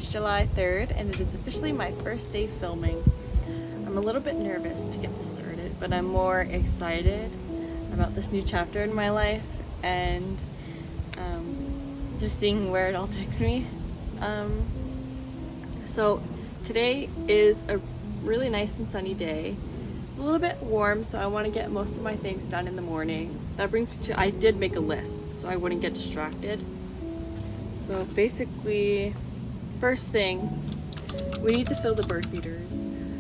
It's July 3rd and it is officially my first day filming. I'm a little bit nervous to get this started, but I'm more excited about this new chapter in my life and just seeing where it all takes me. So today is a really nice and sunny day. It's a little bit warm, so I want to get most of my things done in the morning. That brings me to, I did make a list so I wouldn't get distracted. So basically, first thing, we need to fill the bird feeders.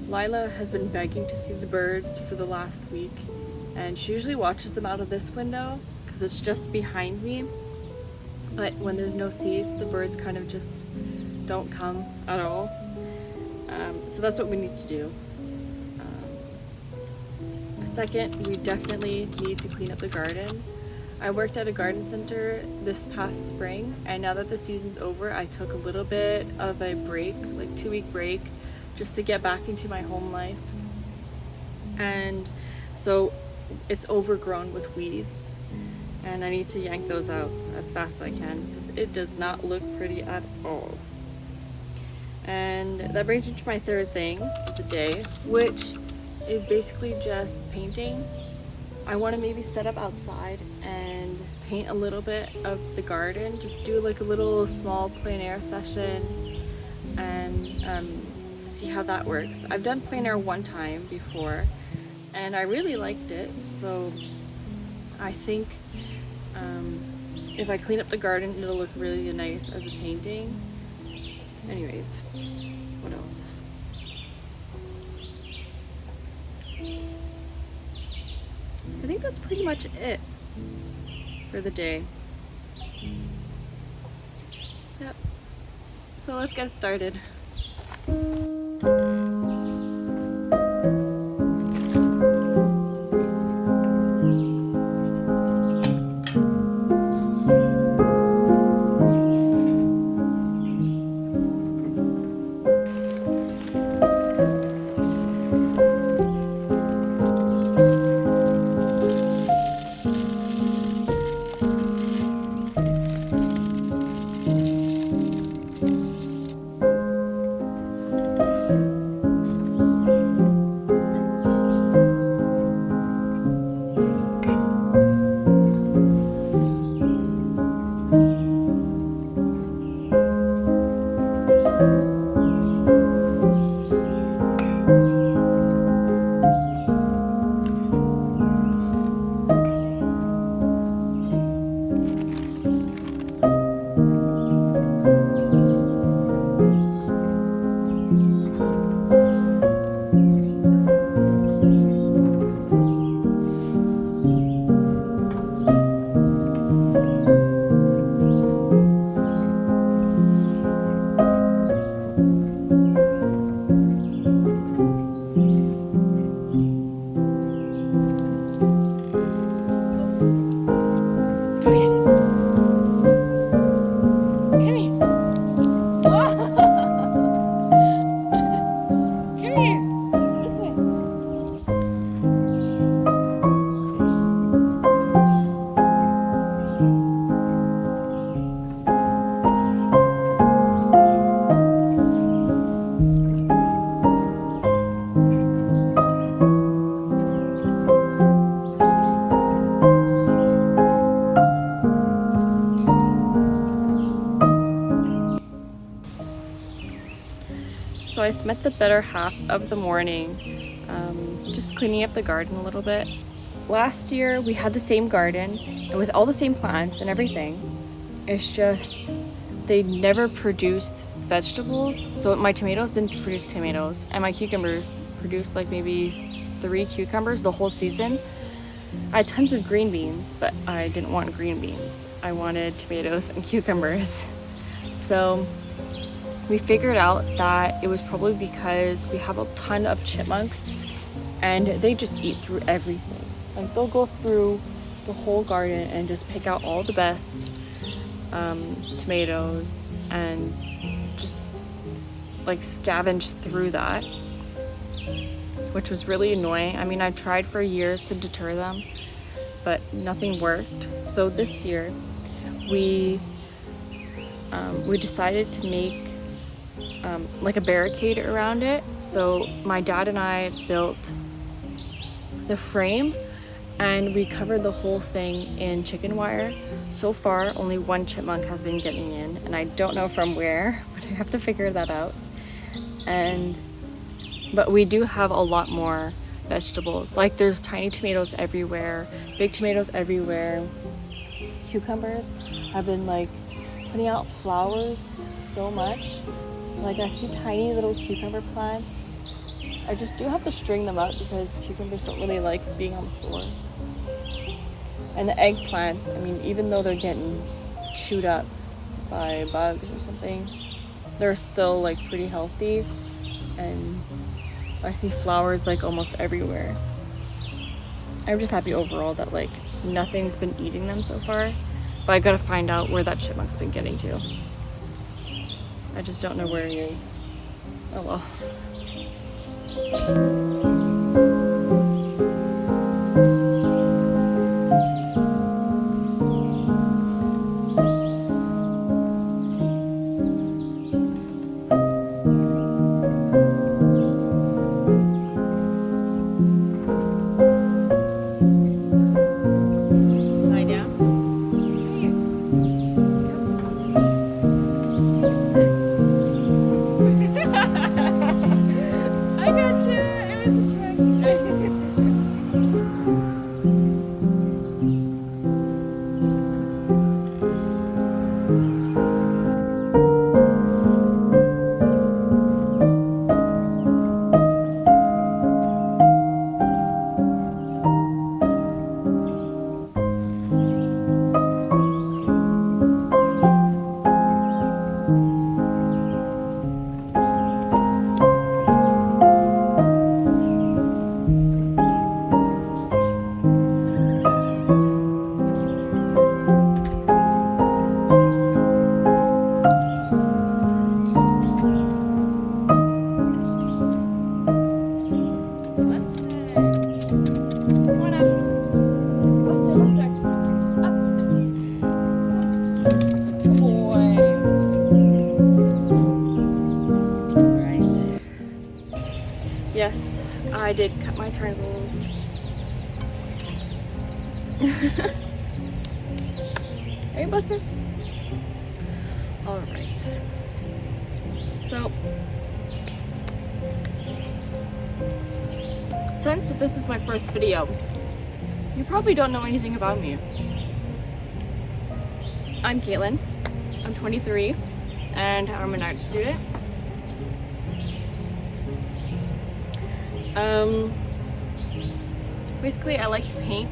Lila has been begging to see the birds for the last week, and she usually watches them out of this window because it's just behind me. But when there's no seeds, the birds kind of just don't come at all. So that's what we need to do. Second, we definitely need to clean up the garden. I worked at a garden center this past spring, and now that the season's over, I took a little bit of a break, like 2-week break, just to get back into my home life. And so it's overgrown with weeds, and I need to yank those out as fast as I can because it does not look pretty at all. And that brings me to my third thing of the day, which is basically just painting. I want to maybe set up outside and paint a little bit of the garden, just do like a little small plein air session and see how that works. I've done plein air one time before and I really liked it, so I think if I clean up the garden it'll look really nice as a painting. Anyways, what else? I think that's pretty much it for the day. Yep. So let's get started. So I spent the better half of the morning just cleaning up the garden a little bit. Last year we had the same garden and with all the same plants and everything. It's just they never produced vegetables. So my tomatoes didn't produce tomatoes and my cucumbers produced like maybe 3 cucumbers the whole season. I had tons of green beans, but I didn't want green beans. I wanted tomatoes and cucumbers. So we figured out that it was probably because we have a ton of chipmunks and they just eat through everything. Like they'll go through the whole garden and just pick out all the best tomatoes and just like scavenge through that, which was really annoying. I mean, I tried for years to deter them, but nothing worked. So this year we decided to make like a barricade around it. So my dad and I built the frame and we covered the whole thing in chicken wire. So far, only one chipmunk has been getting in, and I don't know from where, but I have to figure that out. But we do have a lot more vegetables. Like there's tiny tomatoes everywhere, big tomatoes everywhere. Cucumbers have been like putting out flowers so much. Like I see tiny little cucumber plants. I just do have to string them up because cucumbers don't really like being on the floor. And the eggplants, I mean, even though they're getting chewed up by bugs or something, they're still like pretty healthy. And I see flowers like almost everywhere. I'm just happy overall that like nothing's been eating them so far. But I gotta find out where that chipmunk's been getting to. I just don't know where he is. Oh well. Yes, I did cut my triangles. Hey, Buster. All right. So, since this is my first video, you probably don't know anything about me. I'm Caitlin. I'm 23, and I'm an art student. Basically, I like to paint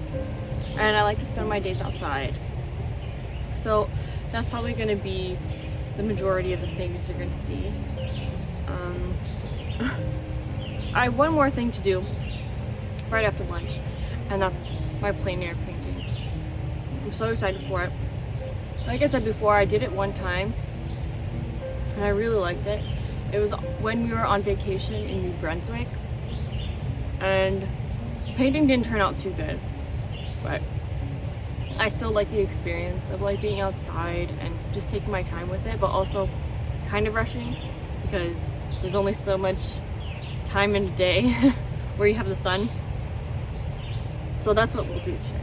and I like to spend my days outside. So that's probably going to be the majority of the things you're going to see. I have one more thing to do right after lunch, and that's my plein air painting. I'm so excited for it. Like I said before, I did it one time and I really liked it. It was when we were on vacation in New Brunswick, and painting didn't turn out too good, but I still like the experience of like being outside and just taking my time with it, but also kind of rushing because there's only so much time in a day where you have the sun. So that's what we'll do today,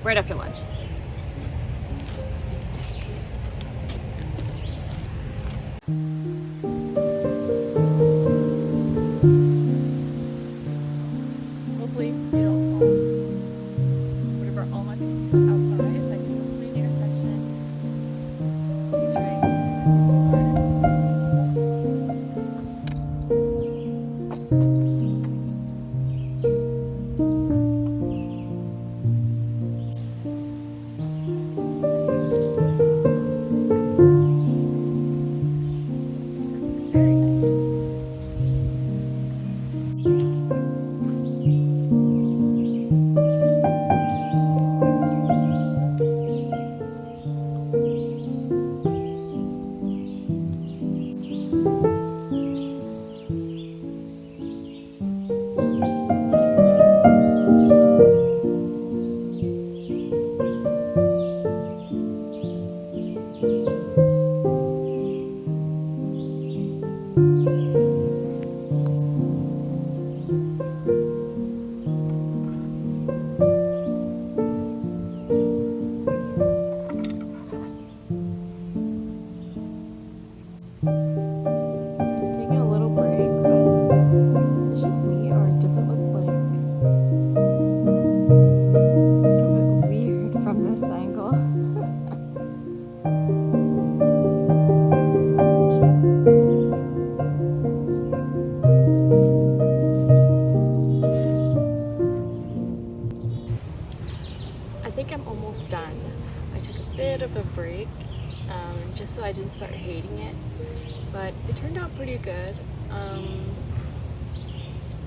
right after lunch. Hopefully they don't fall. Whatever, all my paintings outside, so I can do a plein air session featuring so I didn't start hating it, but it turned out pretty good.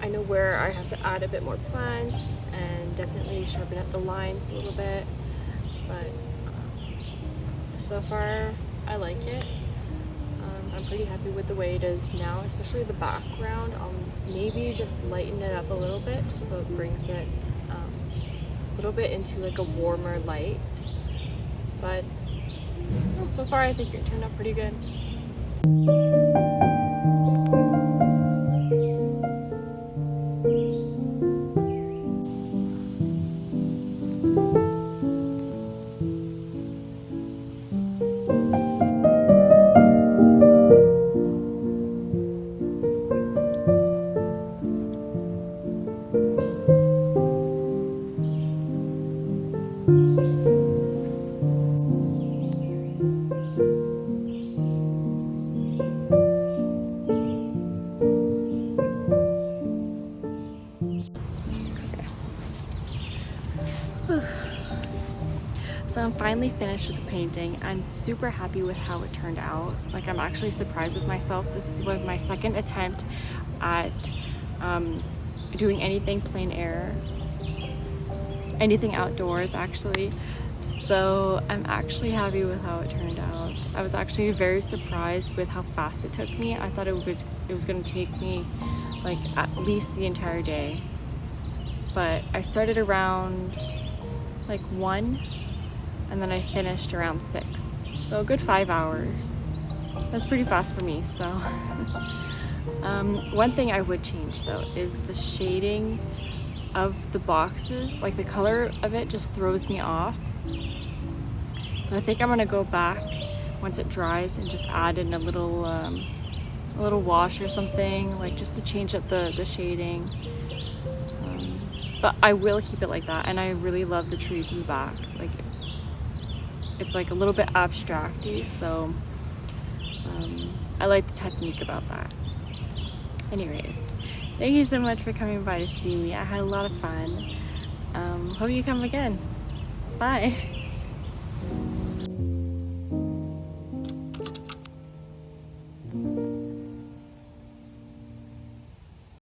I know where I have to add a bit more plants and definitely sharpen up the lines a little bit, but so far I like it. I'm pretty happy with the way it is now, especially the background. I'll maybe just lighten it up a little bit just so it brings it a little bit into like a warmer light, but no, so far I think it turned out pretty good. So I'm finally finished with the painting. I'm super happy with how it turned out. Like, I'm actually surprised with myself. This was my second attempt at doing anything plein air, anything outdoors actually. So I'm actually happy with how it turned out. I was actually very surprised with how fast it took me. I thought it was going to take me like at least the entire day. But I started around like 1 and then I finished around 6. So a good 5 hours. That's pretty fast for me, so. One thing I would change though is the shading of the boxes. Like, the color of it just throws me off. So I think I'm gonna go back once it dries and just add in a little wash or something, like just to change up the shading. But I will keep it like that, and I really love the trees in the back. Like, it's like a little bit abstracty, so I like the technique about that. Anyways, thank you so much for coming by to see me. I had a lot of fun. Hope you come again. Bye.